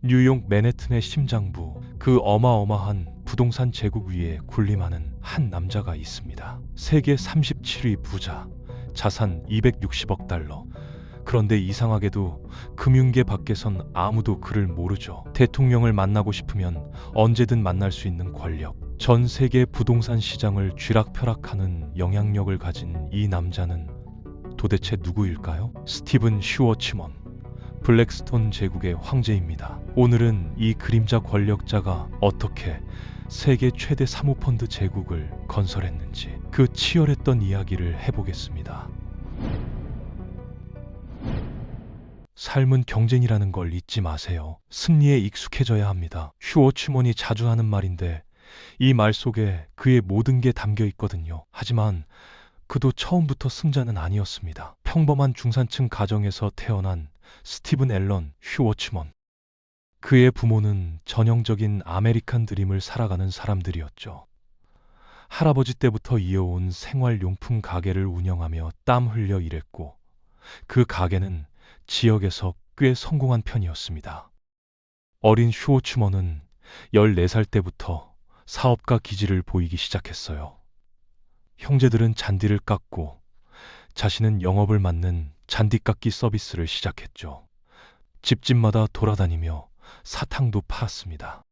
뉴욕 맨해튼의 심장부, 그 어마어마한 부동산 제국 위에 군림하는 한 남자가 있습니다. 세계 37위 부자, 자산 260억 달러. 그런데 이상하게도 금융계 밖에선 아무도 그를 모르죠. 대통령을 만나고 싶으면 언제든 만날 수 있는 권력, 전 세계 부동산 시장을 쥐락펴락하는 영향력을 가진 이 남자는 도대체 누구일까요? 스티븐 슈워츠먼, 블랙스톤 제국의 황제입니다. 오늘은 이 그림자 권력자가 어떻게 세계 최대 사모펀드 제국을 건설했는지 그 치열했던 이야기를 해보겠습니다. 삶은 경쟁이라는 걸 잊지 마세요. 승리에 익숙해져야 합니다. 슈워츠먼이 자주 하는 말인데 이 말 속에 그의 모든 게 담겨 있거든요. 하지만 그도 처음부터 승자는 아니었습니다. 평범한 중산층 가정에서 태어난 스티븐 앨런 슈워츠먼. 그의 부모는 전형적인 아메리칸 드림을 살아가는 사람들이었죠. 할아버지 때부터 이어온 생활용품 가게를 운영하며 땀 흘려 일했고 그 가게는 지역에서 꽤 성공한 편이었습니다. 어린 슈워츠먼은 14살 때부터 사업가 기질을 보이기 시작했어요. 형제들은 잔디를 깎고 자신은 영업을 맡는 잔디깎기 서비스를 시작했죠. 집집마다 돌아다니며 사탕도 팔았습니다.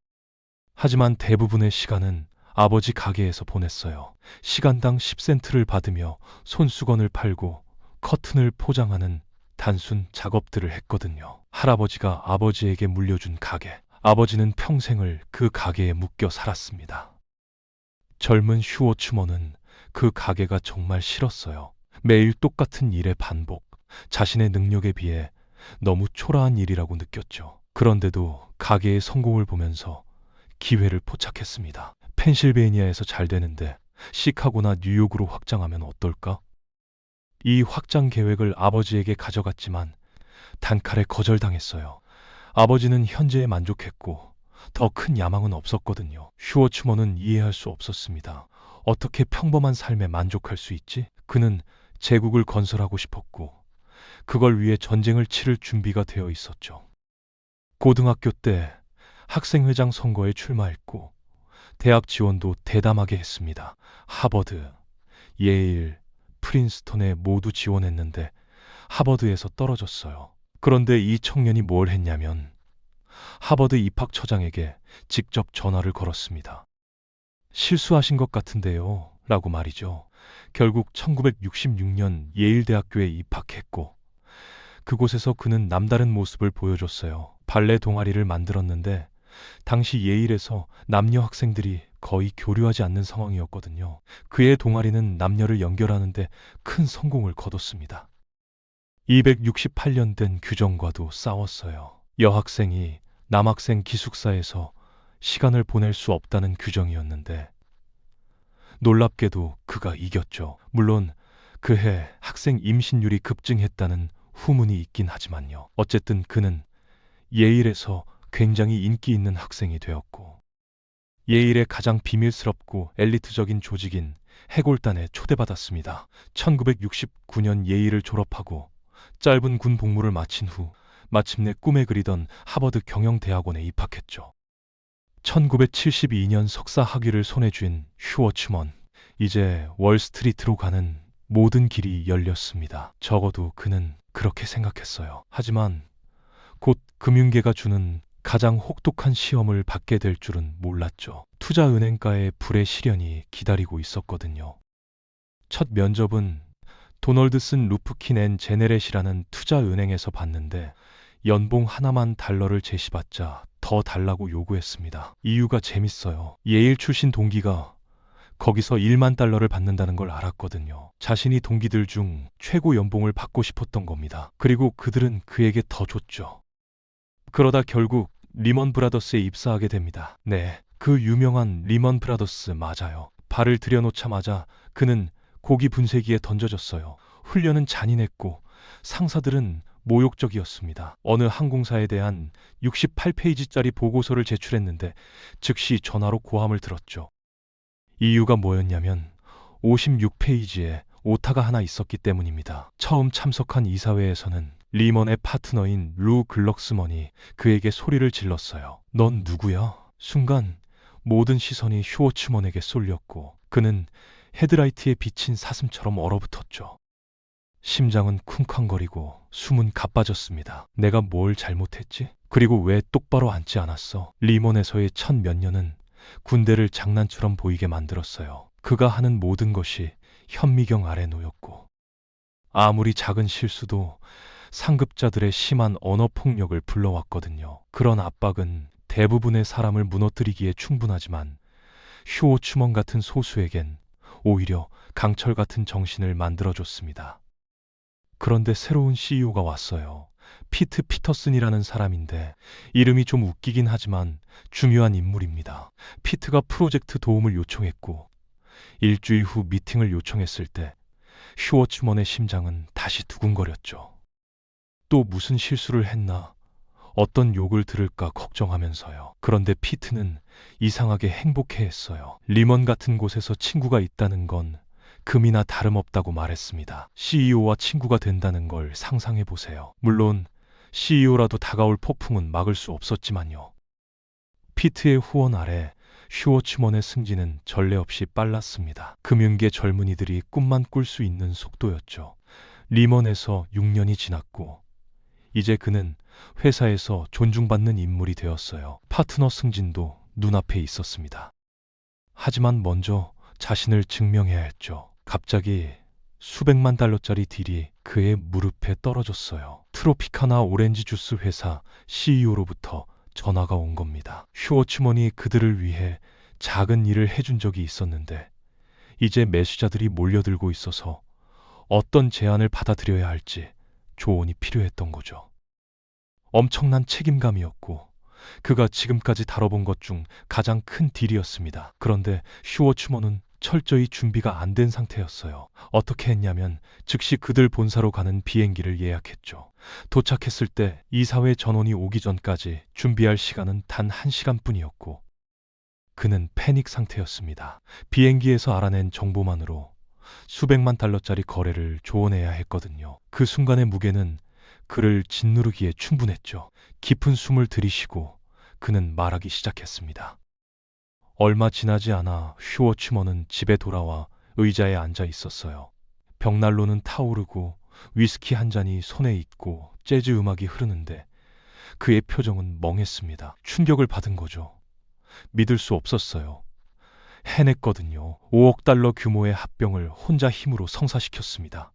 하지만 대부분의 시간은 아버지 가게에서 보냈어요. 시간당 10센트를 받으며 손수건을 팔고 커튼을 포장하는 단순 작업들을 했거든요. 할아버지가 아버지에게 물려준 가게. 아버지는 평생을 그 가게에 묶여 살았습니다. 젊은 슈워츠먼은 그 가게가 정말 싫었어요. 매일 똑같은 일의 반복, 자신의 능력에 비해 너무 초라한 일이라고 느꼈죠. 그런데도 가게의 성공을 보면서 기회를 포착했습니다. 펜실베이니아에서 잘 되는데 시카고나 뉴욕으로 확장하면 어떨까? 이 확장 계획을 아버지에게 가져갔지만 단칼에 거절당했어요. 아버지는 현재에 만족했고 더 큰 야망은 없었거든요. 슈워츠먼은 이해할 수 없었습니다. 어떻게 평범한 삶에 만족할 수 있지? 그는 제국을 건설하고 싶었고 그걸 위해 전쟁을 치를 준비가 되어 있었죠. 고등학교 때 학생회장 선거에 출마했고 대학 지원도 대담하게 했습니다. 하버드, 예일, 프린스턴에 모두 지원했는데 하버드에서 떨어졌어요. 그런데 이 청년이 뭘 했냐면 하버드 입학처장에게 직접 전화를 걸었습니다. 실수하신 것 같은데요 라고 말이죠. 결국 1966년 예일대학교에 입학했고 그곳에서 그는 남다른 모습을 보여줬어요. 발레 동아리를 만들었는데 당시 예일에서 남녀 학생들이 거의 교류하지 않는 상황이었거든요. 그의 동아리는 남녀를 연결하는데 큰 성공을 거뒀습니다. 268년 된 규정과도 싸웠어요. 여학생이 남학생 기숙사에서 시간을 보낼 수 없다는 규정이었는데 놀랍게도 그가 이겼죠. 물론 그해 학생 임신율이 급증했다는 후문이 있긴 하지만요. 어쨌든 그는 예일에서 굉장히 인기 있는 학생이 되었고 예일의 가장 비밀스럽고 엘리트적인 조직인 해골단에 초대받았습니다. 1969년 예일을 졸업하고 짧은 군 복무를 마친 후 마침내 꿈에 그리던 하버드 경영대학원에 입학했죠. 1972년 석사 학위를 손에 쥔 슈워츠먼. 이제 월스트리트로 가는 모든 길이 열렸습니다. 적어도 그는 그렇게 생각했어요. 하지만 곧 금융계가 주는 가장 혹독한 시험을 받게 될 줄은 몰랐죠. 투자은행가의 불의 시련이 기다리고 있었거든요. 첫 면접은 도널드슨 루프킨 앤 제네렛이라는 투자은행에서 봤는데 연봉 하나만 달러를 제시받자 더 달라고 요구했습니다. 이유가 재밌어요. 예일 출신 동기가 거기서 1만 달러를 받는다는 걸 알았거든요. 자신이 동기들 중 최고 연봉을 받고 싶었던 겁니다. 그리고 그들은 그에게 더 줬죠. 그러다 결국 리먼 브라더스에 입사하게 됩니다. 네, 그 유명한 리먼 브라더스 맞아요. 발을 들여놓자마자 그는 고기 분쇄기에 던져졌어요. 훈련은 잔인했고 상사들은 모욕적이었습니다. 어느 항공사에 대한 68페이지짜리 보고서를 제출했는데 즉시 전화로 고함을 들었죠. 이유가 뭐였냐면 56페이지에 오타가 하나 있었기 때문입니다. 처음 참석한 이사회에서는 리먼의 파트너인 루 글럭스먼이 그에게 소리를 질렀어요. 넌 누구야? 순간 모든 시선이 슈워츠먼에게 쏠렸고 그는 헤드라이트에 비친 사슴처럼 얼어붙었죠. 심장은 쿵쾅거리고 숨은 가빠졌습니다. 내가 뭘 잘못했지? 그리고 왜 똑바로 앉지 않았어? 리먼에서의 첫 몇 년은 군대를 장난처럼 보이게 만들었어요. 그가 하는 모든 것이 현미경 아래 놓였고 아무리 작은 실수도 상급자들의 심한 언어 폭력을 불러왔거든요. 그런 압박은 대부분의 사람을 무너뜨리기에 충분하지만 슈오츠먼 같은 소수에겐 오히려 강철 같은 정신을 만들어줬습니다. 그런데 새로운 CEO가 왔어요. 피트 피터슨이라는 사람인데 이름이 좀 웃기긴 하지만 중요한 인물입니다. 피트가 프로젝트 도움을 요청했고 일주일 후 미팅을 요청했을 때 슈워츠먼의 심장은 다시 두근거렸죠. 또 무슨 실수를 했나, 어떤 욕을 들을까 걱정하면서요. 그런데 피트는 이상하게 행복해했어요. 리먼 같은 곳에서 친구가 있다는 건 금이나 다름없다고 말했습니다. CEO와 친구가 된다는 걸 상상해 보세요. 물론 CEO라도 다가올 폭풍은 막을 수 없었지만요. 피트의 후원 아래 슈워츠먼의 승진은 전례 없이 빨랐습니다. 금융계 젊은이들이 꿈만 꿀 수 있는 속도였죠. 리먼에서 6년이 지났고 이제 그는 회사에서 존중받는 인물이 되었어요. 파트너 승진도 눈앞에 있었습니다. 하지만 먼저 자신을 증명해야 했죠. 갑자기 수백만 달러짜리 딜이 그의 무릎에 떨어졌어요. 트로피카나 오렌지 주스 회사 CEO로부터 전화가 온 겁니다. 슈워츠먼이 그들을 위해 작은 일을 해준 적이 있었는데 이제 매수자들이 몰려들고 있어서 어떤 제안을 받아들여야 할지 조언이 필요했던 거죠. 엄청난 책임감이었고 그가 지금까지 다뤄본 것 중 가장 큰 딜이었습니다. 그런데 슈워츠먼은 철저히 준비가 안 된 상태였어요. 어떻게 했냐면 즉시 그들 본사로 가는 비행기를 예약했죠. 도착했을 때 이사회 전원이 오기 전까지 준비할 시간은 단 1시간뿐이었고 그는 패닉 상태였습니다. 비행기에서 알아낸 정보만으로 수백만 달러짜리 거래를 조언해야 했거든요. 그 순간의 무게는 그를 짓누르기에 충분했죠. 깊은 숨을 들이쉬고 그는 말하기 시작했습니다. 얼마 지나지 않아 슈워츠먼은 집에 돌아와 의자에 앉아 있었어요. 벽난로는 타오르고 위스키 한 잔이 손에 있고 재즈 음악이 흐르는데 그의 표정은 멍했습니다. 충격을 받은 거죠. 믿을 수 없었어요. 해냈거든요. 5억 달러 규모의 합병을 혼자 힘으로 성사시켰습니다.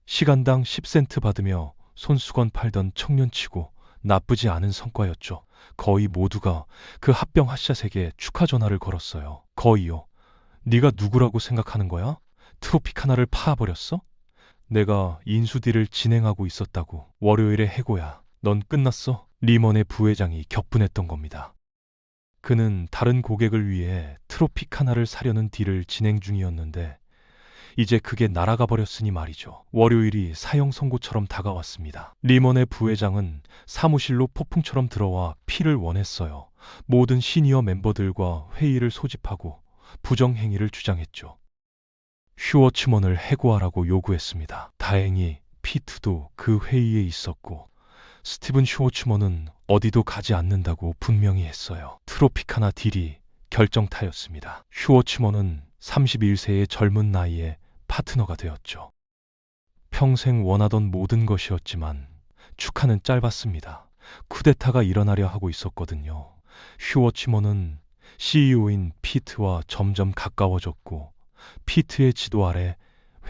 시간당 10센트 받으며 손수건 팔던 청년치고 나쁘지 않은 성과였죠. 거의 모두가 그 합병 핫샷에게 축하 전화를 걸었어요. 거의요. 네가 누구라고 생각하는 거야? 트로피카나를 파버렸어? 내가 인수딜을 진행하고 있었다고. 월요일에 해고야. 넌 끝났어. 리먼의 부회장이 격분했던 겁니다. 그는 다른 고객을 위해 트로피카나를 사려는 딜을 진행 중이었는데 이제 그게 날아가 버렸으니 말이죠. 월요일이 사형 선고처럼 다가왔습니다. 리먼의 부회장은 사무실로 폭풍처럼 들어와 피를 원했어요. 모든 시니어 멤버들과 회의를 소집하고 부정행위를 주장했죠. 슈워츠먼을 해고하라고 요구했습니다. 다행히 피트도 그 회의에 있었고 스티븐 슈워츠먼은 어디도 가지 않는다고 분명히 했어요. 트로피카나 딜이 결정타였습니다. 슈워츠먼은 31세의 젊은 나이에 파트너가 되었죠. 평생 원하던 모든 것이었지만 축하는 짧았습니다. 쿠데타가 일어나려 하고 있었거든요. 슈워츠먼은 CEO인 피트와 점점 가까워졌고 피트의 지도 아래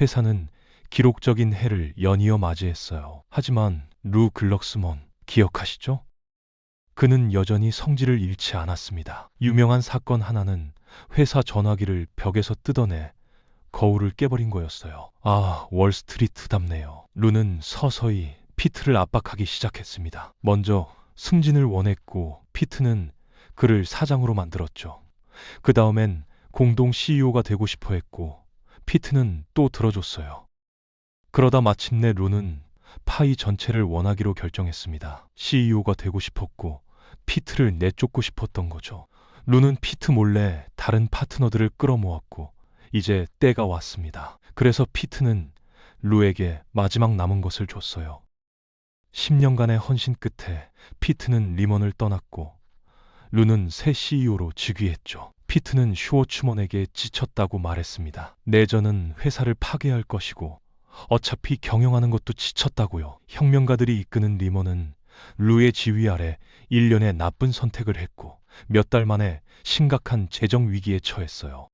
회사는 기록적인 해를 연이어 맞이했어요. 하지만 루 글럭스먼 기억하시죠? 그는 여전히 성질을 잃지 않았습니다. 유명한 사건 하나는 회사 전화기를 벽에서 뜯어내 거울을 깨버린 거였어요. 아, 월스트리트답네요. 루는 서서히 피트를 압박하기 시작했습니다. 먼저 승진을 원했고 피트는 그를 사장으로 만들었죠. 그 다음엔 공동 CEO가 되고 싶어 했고 피트는 또 들어줬어요. 그러다 마침내 루는 파이 전체를 원하기로 결정했습니다. CEO가 되고 싶었고 피트를 내쫓고 싶었던 거죠. 루는 피트 몰래 다른 파트너들을 끌어모았고 이제 때가 왔습니다. 그래서 피트는 루에게 마지막 남은 것을 줬어요. 10년간의 헌신 끝에 피트는 리먼을 떠났고 루는 새 CEO로 즉위했죠. 피트는 슈워츠먼에게 지쳤다고 말했습니다. 내전은 회사를 파괴할 것이고 어차피 경영하는 것도 지쳤다고요. 혁명가들이 이끄는 리먼은 루의 지휘 아래 일련의 나쁜 선택을 했고 몇 달 만에 심각한 재정 위기에 처했어요.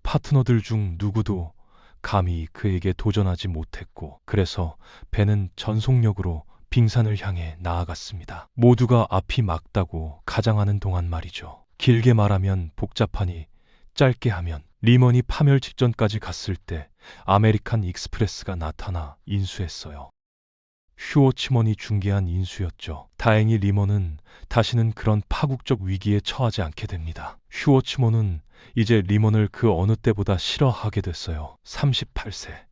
파트너들 중 누구도 감히 그에게 도전하지 못했고 그래서 벤은 전속력으로 빙산을 향해 나아갔습니다. 모두가 앞이 막다고 가장하는 동안 말이죠. 길게 말하면 복잡하니 짧게 하면 리먼이 파멸 직전까지 갔을 때 아메리칸 익스프레스가 나타나 인수했어요. 슈워츠먼이 중개한 인수였죠. 다행히 리먼은 다시는 그런 파국적 위기에 처하지 않게 됩니다. 슈워츠먼은 이제 리먼을 그 어느 때보다 싫어하게 됐어요. 38세.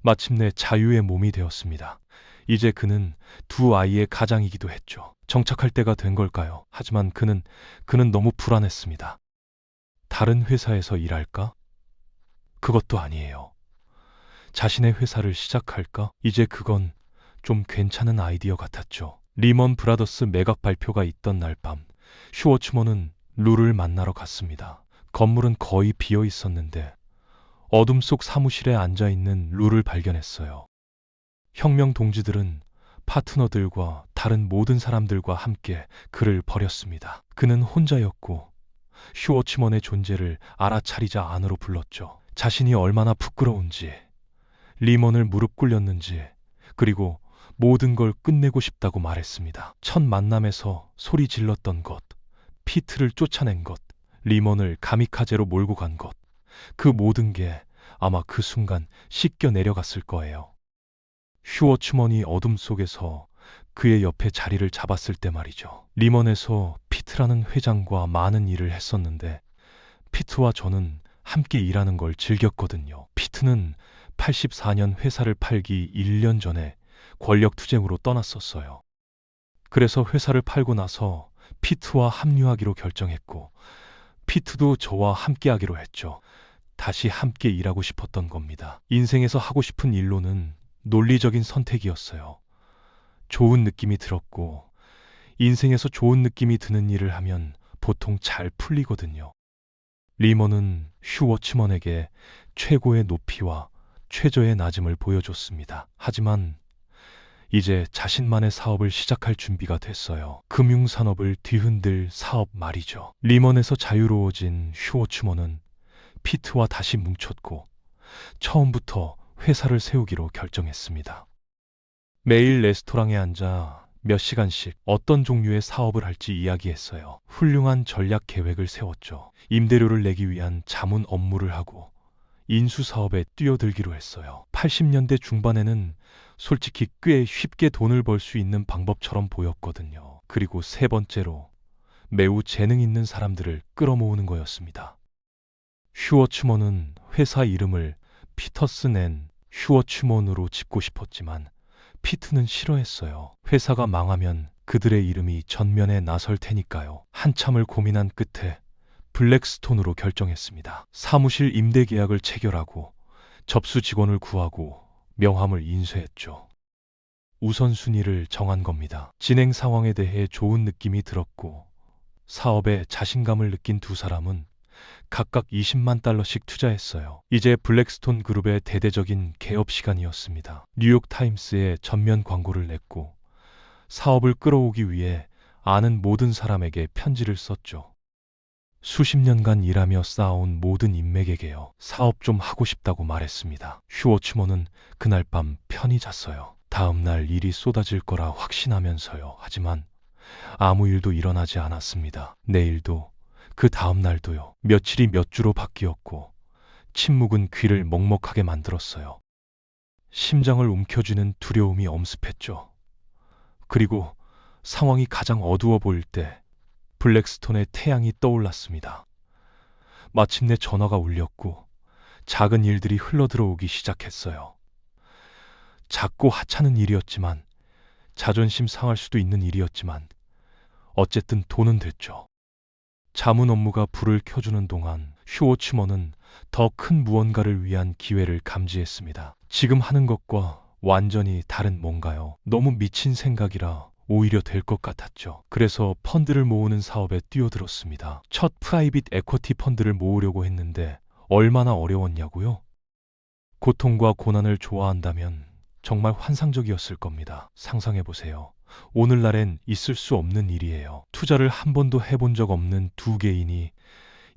마침내 자유의 몸이 되었습니다. 이제 그는 두 아이의 가장이기도 했죠. 정착할 때가 된 걸까요? 하지만 그는 너무 불안했습니다. 다른 회사에서 일할까? 그것도 아니에요. 자신의 회사를 시작할까? 이제 그건 좀 괜찮은 아이디어 같았죠. 리먼 브라더스 매각 발표가 있던 날 밤, 슈워츠먼은 루를 만나러 갔습니다. 건물은 거의 비어 있었는데 어둠 속 사무실에 앉아 있는 루를 발견했어요. 혁명 동지들은 파트너들과 다른 모든 사람들과 함께 그를 버렸습니다. 그는 혼자였고 슈워츠먼의 존재를 알아차리자 안으로 불렀죠. 자신이 얼마나 부끄러운지, 리먼을 무릎 꿇렸는지, 그리고 모든 걸 끝내고 싶다고 말했습니다. 첫 만남에서 소리 질렀던 것, 피트를 쫓아낸 것, 리먼을 가미카제로 몰고 간 것, 그 모든 게 아마 그 순간 씻겨 내려갔을 거예요. 슈워츠먼이 어둠 속에서 그의 옆에 자리를 잡았을 때 말이죠. 리먼에서 피트라는 회장과 많은 일을 했었는데 피트와 저는 함께 일하는 걸 즐겼거든요. 피트는 84년 회사를 팔기 1년 전에 권력투쟁으로 떠났었어요. 그래서 회사를 팔고 나서 피트와 합류하기로 결정했고 피트도 저와 함께하기로 했죠. 다시 함께 일하고 싶었던 겁니다. 인생에서 하고 싶은 일로는 논리적인 선택이었어요. 좋은 느낌이 들었고 인생에서 좋은 느낌이 드는 일을 하면 보통 잘 풀리거든요. 리먼은 슈워츠먼에게 최고의 높이와 최저의 낮음을 보여줬습니다. 하지만 이제 자신만의 사업을 시작할 준비가 됐어요. 금융산업을 뒤흔들 사업 말이죠. 리먼에서 자유로워진 슈워츠먼은 피트와 다시 뭉쳤고 처음부터 회사를 세우기로 결정했습니다. 매일 레스토랑에 앉아 몇 시간씩 어떤 종류의 사업을 할지 이야기했어요. 훌륭한 전략 계획을 세웠죠. 임대료를 내기 위한 자문 업무를 하고 인수사업에 뛰어들기로 했어요. 80년대 중반에는 솔직히 꽤 쉽게 돈을 벌 수 있는 방법처럼 보였거든요. 그리고 세 번째로 매우 재능 있는 사람들을 끌어모으는 거였습니다. 슈워츠먼은 회사 이름을 피터슨 앤 슈워츠먼으로 짓고 싶었지만 피트는 싫어했어요. 회사가 망하면 그들의 이름이 전면에 나설 테니까요. 한참을 고민한 끝에 블랙스톤으로 결정했습니다. 사무실 임대 계약을 체결하고 접수 직원을 구하고 명함을 인쇄했죠. 우선순위를 정한 겁니다. 진행 상황에 대해 좋은 느낌이 들었고 사업에 자신감을 느낀 두 사람은 각각 20만 달러씩 투자했어요. 이제 블랙스톤 그룹의 대대적인 개업 시간이었습니다. 뉴욕 타임스에 전면 광고를 냈고 사업을 끌어오기 위해 아는 모든 사람에게 편지를 썼죠. 수십 년간 일하며 쌓아온 모든 인맥에게요. 사업 좀 하고 싶다고 말했습니다. 슈워츠먼은 그날 밤 편히 잤어요. 다음 날 일이 쏟아질 거라 확신하면서요. 하지만 아무 일도 일어나지 않았습니다. 내일도 그 다음 날도요. 며칠이 몇 주로 바뀌었고 침묵은 귀를 먹먹하게 만들었어요. 심장을 움켜쥐는 두려움이 엄습했죠. 그리고 상황이 가장 어두워 보일 때 블랙스톤의 태양이 떠올랐습니다. 마침내 전화가 울렸고 작은 일들이 흘러들어오기 시작했어요. 작고 하찮은 일이었지만 자존심 상할 수도 있는 일이었지만 어쨌든 돈은 됐죠. 자문 업무가 불을 켜주는 동안 슈워츠먼은 더 큰 무언가를 위한 기회를 감지했습니다. 지금 하는 것과 완전히 다른 뭔가요. 너무 미친 생각이라 오히려 될 것 같았죠. 그래서 펀드를 모으는 사업에 뛰어들었습니다. 첫 프라이빗 에쿼티 펀드를 모으려고 했는데 얼마나 어려웠냐고요? 고통과 고난을 좋아한다면 정말 환상적이었을 겁니다. 상상해 보세요. 오늘날엔 있을 수 없는 일이에요. 투자를 한 번도 해본 적 없는 두 개인이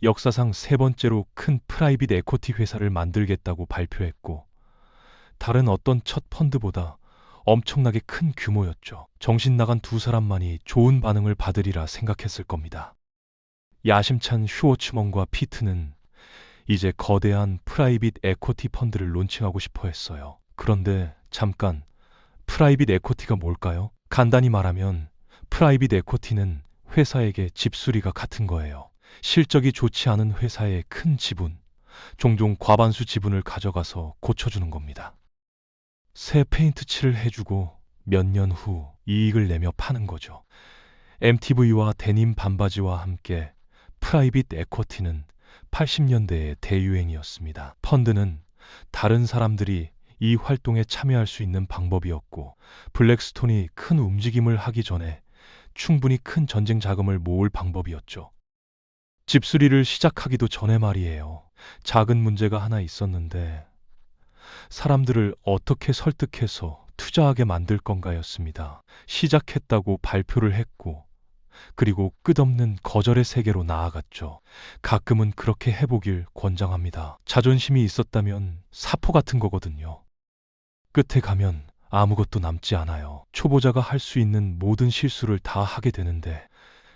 역사상 세 번째로 큰 프라이빗 에쿼티 회사를 만들겠다고 발표했고, 다른 어떤 첫 펀드보다 엄청나게 큰 규모였죠. 정신 나간 두 사람만이 좋은 반응을 받으리라 생각했을 겁니다. 야심찬 슈워츠먼과 피트는 이제 거대한 프라이빗 에쿼티 펀드를 론칭하고 싶어 했어요. 그런데 잠깐, 프라이빗 에쿼티가 뭘까요? 간단히 말하면 프라이빗 에쿼티는 회사에게 집수리가 같은 거예요. 실적이 좋지 않은 회사의 큰 지분, 종종 과반수 지분을 가져가서 고쳐주는 겁니다. 새 페인트 칠을 해주고 몇 년 후 이익을 내며 파는 거죠. MTV와 데님 반바지와 함께 프라이빗 에쿼티는 80년대의 대유행이었습니다. 펀드는 다른 사람들이 이 활동에 참여할 수 있는 방법이었고, 블랙스톤이 큰 움직임을 하기 전에 충분히 큰 전쟁 자금을 모을 방법이었죠. 집수리를 시작하기도 전에 말이에요. 작은 문제가 하나 있었는데 사람들을 어떻게 설득해서 투자하게 만들 건가였습니다. 시작했다고 발표를 했고, 그리고 끝없는 거절의 세계로 나아갔죠. 가끔은 그렇게 해보길 권장합니다. 자존심이 있었다면 사포 같은 거거든요. 끝에 가면 아무것도 남지 않아요. 초보자가 할 수 있는 모든 실수를 다 하게 되는데,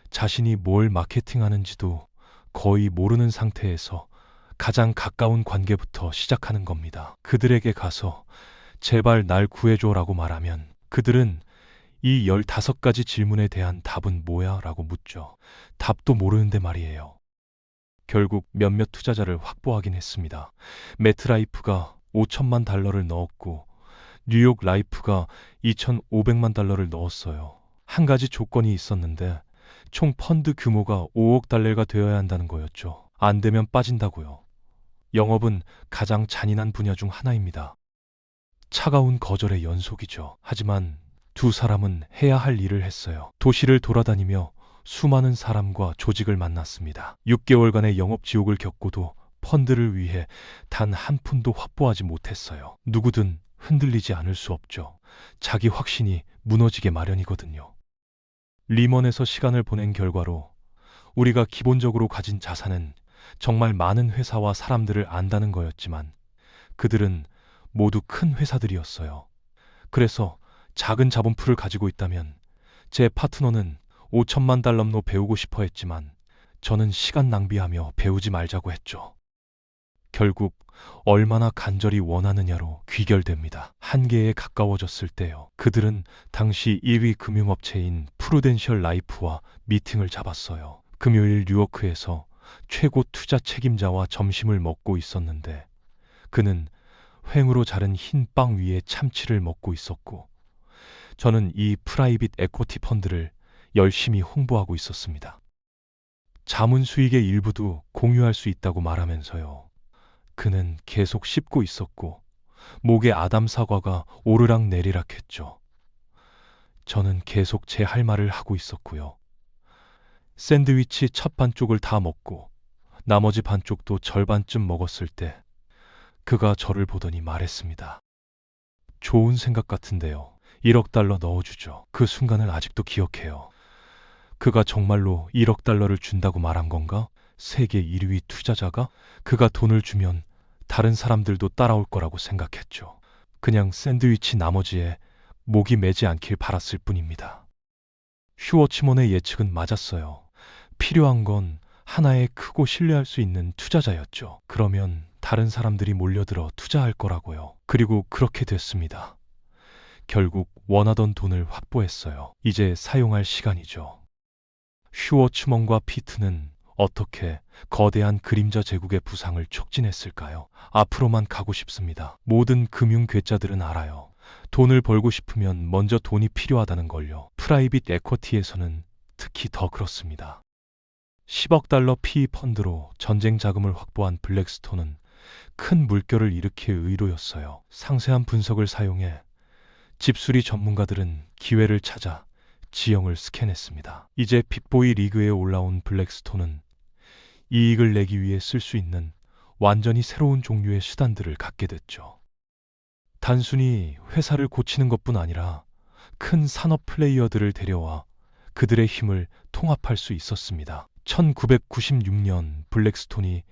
자신이 뭘 마케팅하는지도 거의 모르는 상태에서 가장 가까운 관계부터 시작하는 겁니다. 그들에게 가서 제발 날 구해줘라고 말하면 그들은 이 15가지 질문에 대한 답은 뭐야? 라고 묻죠. 답도 모르는데 말이에요. 결국 몇몇 투자자를 확보하긴 했습니다. 매트라이프가 $5천만 넣었고, 뉴욕 라이프가 $2,500만 넣었어요. 한 가지 조건이 있었는데 총 펀드 규모가 $5억 되어야 한다는 거였죠. 안 되면 빠진다고요. 영업은 가장 잔인한 분야 중 하나입니다. 차가운 거절의 연속이죠. 하지만 두 사람은 해야 할 일을 했어요. 도시를 돌아다니며 수많은 사람과 조직을 만났습니다. 6개월간의 영업 지옥을 겪고도 펀드를 위해 단 한 푼도 확보하지 못했어요. 누구든 흔들리지 않을 수 없죠. 자기 확신이 무너지게 마련이거든요. 리먼에서 시간을 보낸 결과로 우리가 기본적으로 가진 자산은 정말 많은 회사와 사람들을 안다는 거였지만, 그들은 모두 큰 회사들이었어요. 그래서 작은 자본풀을 가지고 있다면 제 파트너는 $5천만 배우고 싶어 했지만 저는 시간 낭비하며 배우지 말자고 했죠. 결국 얼마나 간절히 원하느냐로 귀결됩니다. 한계에 가까워졌을 때요. 그들은 당시 1위 금융업체인 프루덴셜 라이프와 미팅을 잡았어요. 금요일 뉴요크에서 최고 투자 책임자와 점심을 먹고 있었는데, 그는 횡으로 자른 흰 빵 위에 참치를 먹고 있었고, 저는 이 프라이빗 에쿼티 펀드를 열심히 홍보하고 있었습니다. 자문 수익의 일부도 공유할 수 있다고 말하면서요. 그는 계속 씹고 있었고 목에 아담 사과가 오르락 내리락 했죠. 저는 계속 제 할 말을 하고 있었고요. 샌드위치 첫 반쪽을 다 먹고 나머지 반쪽도 절반쯤 먹었을 때 그가 저를 보더니 말했습니다. 좋은 생각 같은데요. $1억 넣어주죠. 그 순간을 아직도 기억해요. 그가 정말로 $1억 준다고 말한 건가? 세계 1위 투자자가 그가 돈을 주면 다른 사람들도 따라올 거라고 생각했죠. 그냥 샌드위치 나머지에 목이 매지 않길 바랐을 뿐입니다. 슈워츠먼의 예측은 맞았어요. 필요한 건 하나의 크고 신뢰할 수 있는 투자자였죠. 그러면 다른 사람들이 몰려들어 투자할 거라고요. 그리고 그렇게 됐습니다. 결국 원하던 돈을 확보했어요. 이제 사용할 시간이죠. 슈워츠먼과 피트는 어떻게 거대한 그림자 제국의 부상을 촉진했을까요? 앞으로만 가고 싶습니다. 모든 금융 괴짜들은 알아요. 돈을 벌고 싶으면 먼저 돈이 필요하다는 걸요. 프라이빗 에쿼티에서는 특히 더 그렇습니다. $10억 PE 펀드로 전쟁 자금을 확보한 블랙스톤은 큰 물결을 일으킬 의도였어요. 상세한 분석을 사용해 집수리 전문가들은 기회를 찾아 지형을 스캔했습니다. 이제 빅보이 리그에 올라온 블랙스톤은 이익을 내기 위해 쓸 수 있는 완전히 새로운 종류의 수단들을 갖게 됐죠. 단순히 회사를 고치는 것뿐 아니라 큰 산업 플레이어들을 데려와 그들의 힘을 통합할 수 있었습니다. 1996년 블랙스톤이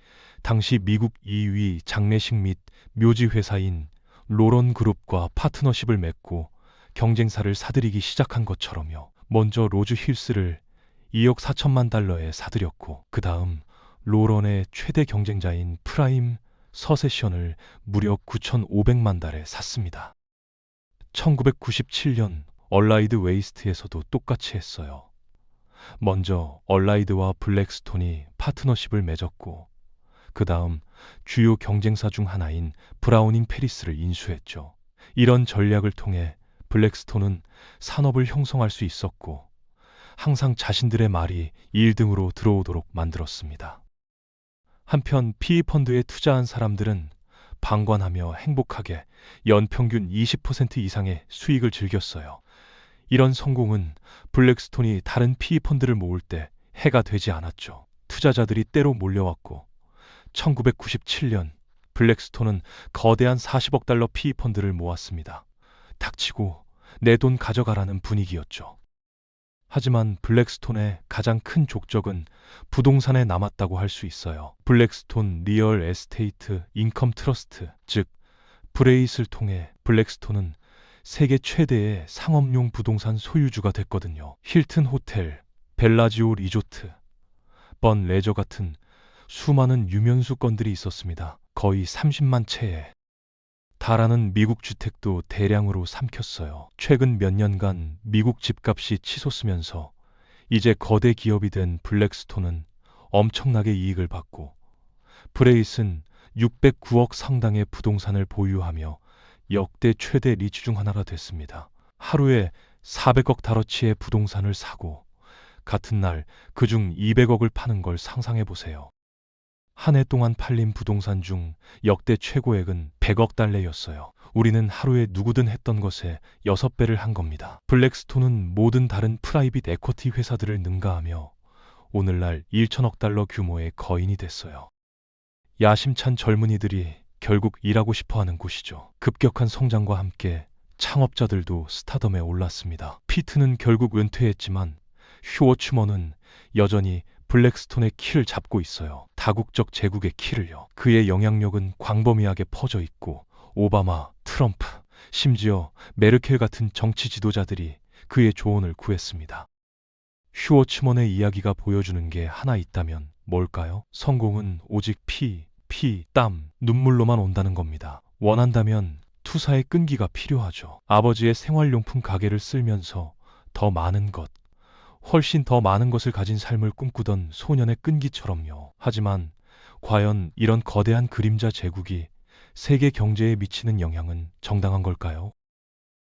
당시 미국 2위 장례식 및 묘지 회사인 로런 그룹과 파트너십을 맺고 경쟁사를 사들이기 시작한 것처럼요. 먼저 로즈 힐스를 2억 4천만 달러에 사들였고 그 다음 로런의 최대 경쟁자인 프라임 서세션을 무려 9,500만 달에 샀습니다. 1997년 얼라이드 웨이스트에서도 똑같이 했어요. 먼저 얼라이드와 블랙스톤이 파트너십을 맺었고 그 다음 주요 경쟁사 중 하나인 브라우닝 페리스를 인수했죠. 이런 전략을 통해 블랙스톤은 산업을 형성할 수 있었고 항상 자신들의 말이 1등으로 들어오도록 만들었습니다. 한편 PE펀드에 투자한 사람들은 방관하며 행복하게 연평균 20% 이상의 수익을 즐겼어요. 이런 성공은 블랙스톤이 다른 PE펀드를 모을 때 해가 되지 않았죠. 투자자들이 때로 몰려왔고 1997년 블랙스톤은 거대한 40억 달러 PE펀드를 모았습니다. 닥치고 내 돈 가져가라는 분위기였죠. 하지만 블랙스톤의 가장 큰 족적은 부동산에 남았다고 할 수 있어요. 블랙스톤 리얼 에스테이트 인컴 트러스트, 즉 브레이스를 통해 블랙스톤은 세계 최대의 상업용 부동산 소유주가 됐거든요. 힐튼 호텔, 벨라지오 리조트, 번 레저 같은 수많은 유면수 건들이 있었습니다. 거의 30만 채에 달하는 미국 주택도 대량으로 삼켰어요. 최근 몇 년간 미국 집값이 치솟으면서 이제 거대 기업이 된 블랙스톤은 엄청나게 이익을 받고 브레이스는 609억 상당의 부동산을 보유하며 역대 최대 리츠 중 하나가 됐습니다. 하루에 400억 달러치의 부동산을 사고 같은 날 그중 200억을 파는 걸 상상해 보세요. 한 해 동안 팔린 부동산 중 역대 최고액은 100억 달러였어요. 우리는 하루에 누구든 했던 것에 6배를 한 겁니다. 블랙스톤은 모든 다른 프라이빗 에쿼티 회사들을 능가하며 오늘날 1천억 달러 규모의 거인이 됐어요. 야심찬 젊은이들이 결국 일하고 싶어하는 곳이죠. 급격한 성장과 함께 창업자들도 스타덤에 올랐습니다. 피트는 결국 은퇴했지만 휴워츠먼은 여전히 블랙스톤의 키를 잡고 있어요. 다국적 제국의 키를요. 그의 영향력은 광범위하게 퍼져 있고 오바마, 트럼프, 심지어 메르켈 같은 정치 지도자들이 그의 조언을 구했습니다. 휴워츠먼의 이야기가 보여주는 게 하나 있다면 뭘까요? 성공은 오직 피, 땀, 눈물로만 온다는 겁니다. 원한다면 투사의 끈기가 필요하죠. 아버지의 생활용품 가게를 쓸면서 더 많은 것, 훨씬 더 많은 것을 가진 삶을 꿈꾸던 소년의 끈기처럼요. 하지만 과연 이런 거대한 그림자 제국이 세계 경제에 미치는 영향은 정당한 걸까요?